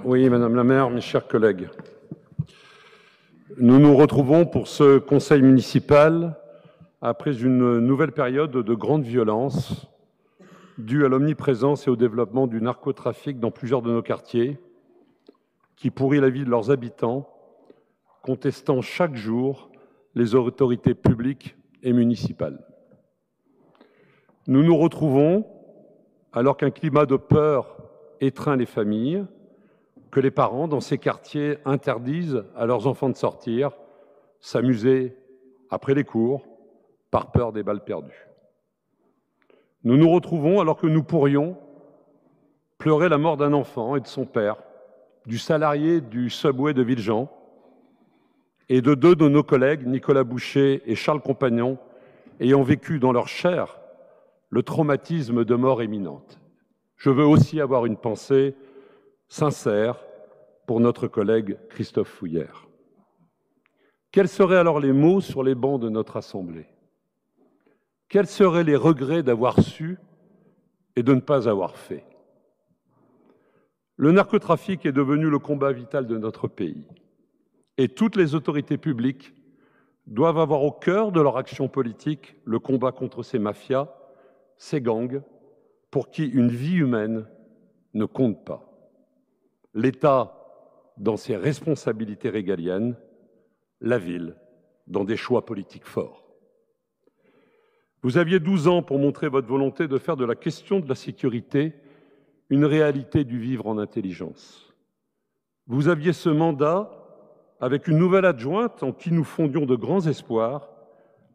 Oui, Madame la maire, mes chers collègues. Nous nous retrouvons pour ce conseil municipal après une nouvelle période de grande violence due à l'omniprésence et au développement du narcotrafic dans plusieurs de nos quartiers, qui pourrit la vie de leurs habitants, contestant chaque jour les autorités publiques et municipales. Nous nous retrouvons alors qu'un climat de peur étreint les familles, que les parents dans ces quartiers interdisent à leurs enfants de sortir, s'amuser après les cours, par peur des balles perdues. Nous nous retrouvons alors que nous pourrions pleurer la mort d'un enfant et de son père, du salarié du Subway de Villejean et de deux de nos collègues, Nicolas Boucher et Charles Compagnon, ayant vécu dans leur chair le traumatisme de mort imminente. Je veux aussi avoir une pensée sincère pour notre collègue Christophe Fouillère. Quels seraient alors les mots sur les bancs de notre Assemblée? Quels seraient les regrets d'avoir su et de ne pas avoir fait? Le narcotrafic est devenu le combat vital de notre pays et toutes les autorités publiques doivent avoir au cœur de leur action politique le combat contre ces mafias, ces gangs, pour qui une vie humaine ne compte pas. L'État dans ses responsabilités régaliennes, la ville dans des choix politiques forts. Vous aviez 12 ans pour montrer votre volonté de faire de la question de la sécurité une réalité du vivre en intelligence. Vous aviez ce mandat avec une nouvelle adjointe en qui nous fondions de grands espoirs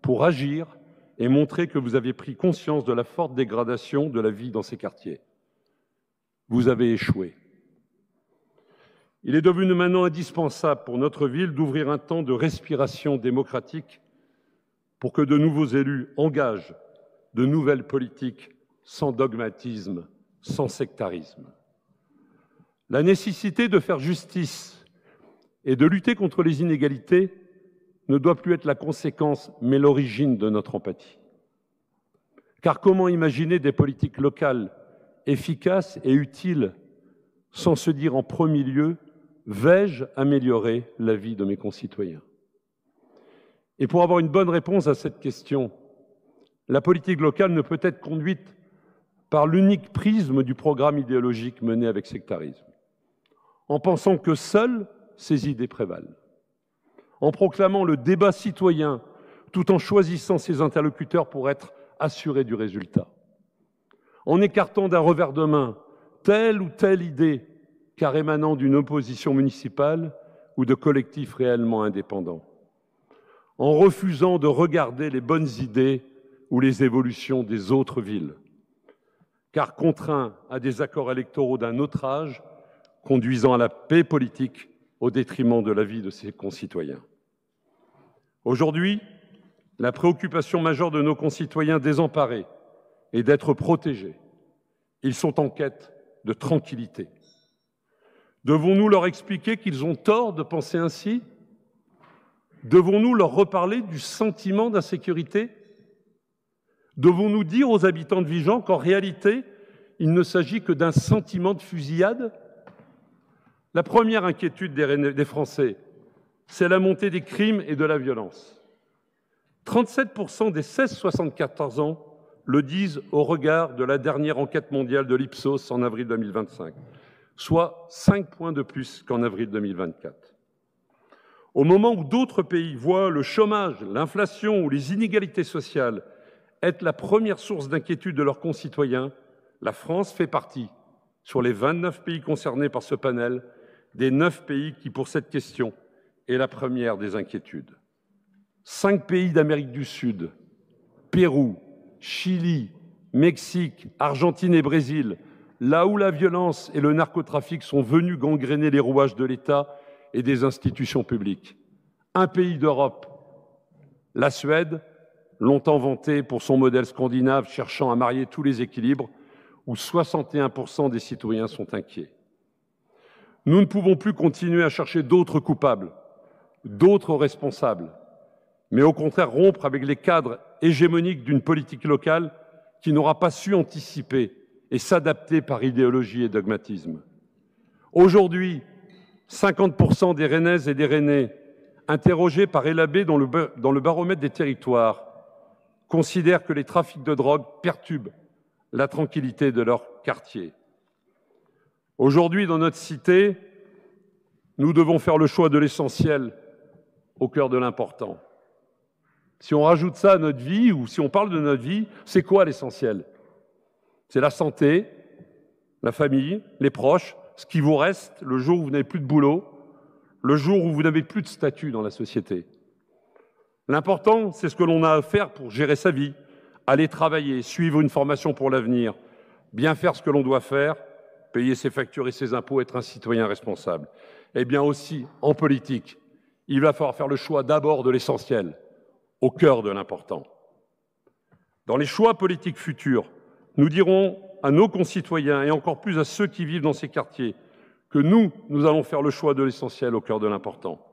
pour agir et montrer que vous aviez pris conscience de la forte dégradation de la vie dans ces quartiers. Vous avez échoué. Il est devenu maintenant indispensable pour notre ville d'ouvrir un temps de respiration démocratique pour que de nouveaux élus engagent de nouvelles politiques sans dogmatisme, sans sectarisme. La nécessité de faire justice et de lutter contre les inégalités ne doit plus être la conséquence, mais l'origine de notre empathie. Car comment imaginer des politiques locales efficaces et utiles sans se dire en premier lieu « vais-je améliorer la vie de mes concitoyens ?» Et pour avoir une bonne réponse à cette question, la politique locale ne peut être conduite par l'unique prisme du programme idéologique mené avec sectarisme, en pensant que seules ces idées prévalent, en proclamant le débat citoyen tout en choisissant ses interlocuteurs pour être assurés du résultat, en écartant d'un revers de main telle ou telle idée car émanant d'une opposition municipale ou de collectifs réellement indépendants, en refusant de regarder les bonnes idées ou les évolutions des autres villes, car contraints à des accords électoraux d'un autre âge, conduisant à la paix politique au détriment de la vie de ses concitoyens. Aujourd'hui, la préoccupation majeure de nos concitoyens désemparés est d'être protégés. Ils sont en quête de tranquillité. Devons-nous leur expliquer qu'ils ont tort de penser ainsi? Devons-nous leur reparler du sentiment d'insécurité? Devons-nous dire aux habitants de Vigan qu'en réalité, il ne s'agit que d'un sentiment de fusillade? La première inquiétude des Français, c'est la montée des crimes et de la violence. 37% des 16-74 ans le disent au regard de la dernière enquête mondiale de l'Ipsos en avril 2025, soit 5 points de plus qu'en avril 2024. Au moment où d'autres pays voient le chômage, l'inflation ou les inégalités sociales être la première source d'inquiétude de leurs concitoyens, la France fait partie, sur les 29 pays concernés par ce panel, des 9 pays qui, pour cette question, est la première des inquiétudes. 5 pays d'Amérique du Sud, Pérou, Chili, Mexique, Argentine et Brésil, là où la violence et le narcotrafic sont venus gangréner les rouages de l'État et des institutions publiques. Un pays d'Europe, la Suède, longtemps vantée pour son modèle scandinave cherchant à marier tous les équilibres, où 61% des citoyens sont inquiets. Nous ne pouvons plus continuer à chercher d'autres coupables, d'autres responsables, mais au contraire rompre avec les cadres hégémoniques d'une politique locale qui n'aura pas su anticiper et s'adapter par idéologie et dogmatisme. Aujourd'hui, 50% des Rennaises et des Rennais interrogés par Elabé dans le baromètre des territoires considèrent que les trafics de drogue perturbent la tranquillité de leur quartier. Aujourd'hui, dans notre cité, nous devons faire le choix de l'essentiel au cœur de l'important. Si on rajoute ça à notre vie, ou si on parle de notre vie, c'est quoi l'essentiel? C'est la santé, la famille, les proches, ce qui vous reste le jour où vous n'avez plus de boulot, le jour où vous n'avez plus de statut dans la société. L'important, c'est ce que l'on a à faire pour gérer sa vie, aller travailler, suivre une formation pour l'avenir, bien faire ce que l'on doit faire, payer ses factures et ses impôts, être un citoyen responsable. Eh bien aussi, en politique, il va falloir faire le choix d'abord de l'essentiel, au cœur de l'important. Dans les choix politiques futurs, nous dirons à nos concitoyens et encore plus à ceux qui vivent dans ces quartiers que nous allons faire le choix de l'essentiel au cœur de l'important.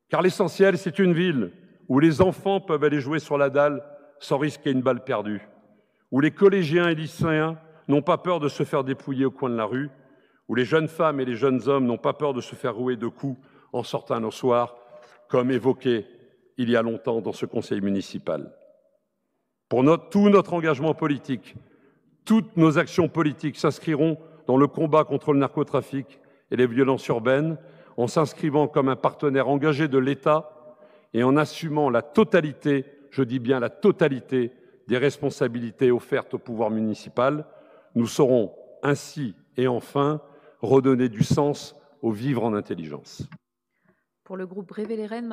Car l'essentiel, c'est une ville où les enfants peuvent aller jouer sur la dalle sans risquer une balle perdue, où les collégiens et lycéens n'ont pas peur de se faire dépouiller au coin de la rue, où les jeunes femmes et les jeunes hommes n'ont pas peur de se faire rouer de coups en sortant au soir, comme évoqué il y a longtemps dans ce conseil municipal. Pour tout notre engagement politique, toutes nos actions politiques s'inscriront dans le combat contre le narcotrafic et les violences urbaines, en s'inscrivant comme un partenaire engagé de l'État et en assumant la totalité, je dis bien la totalité, des responsabilités offertes au pouvoir municipal. Nous saurons ainsi et enfin redonner du sens au vivre en intelligence. Pour le groupe Révéler Rennes,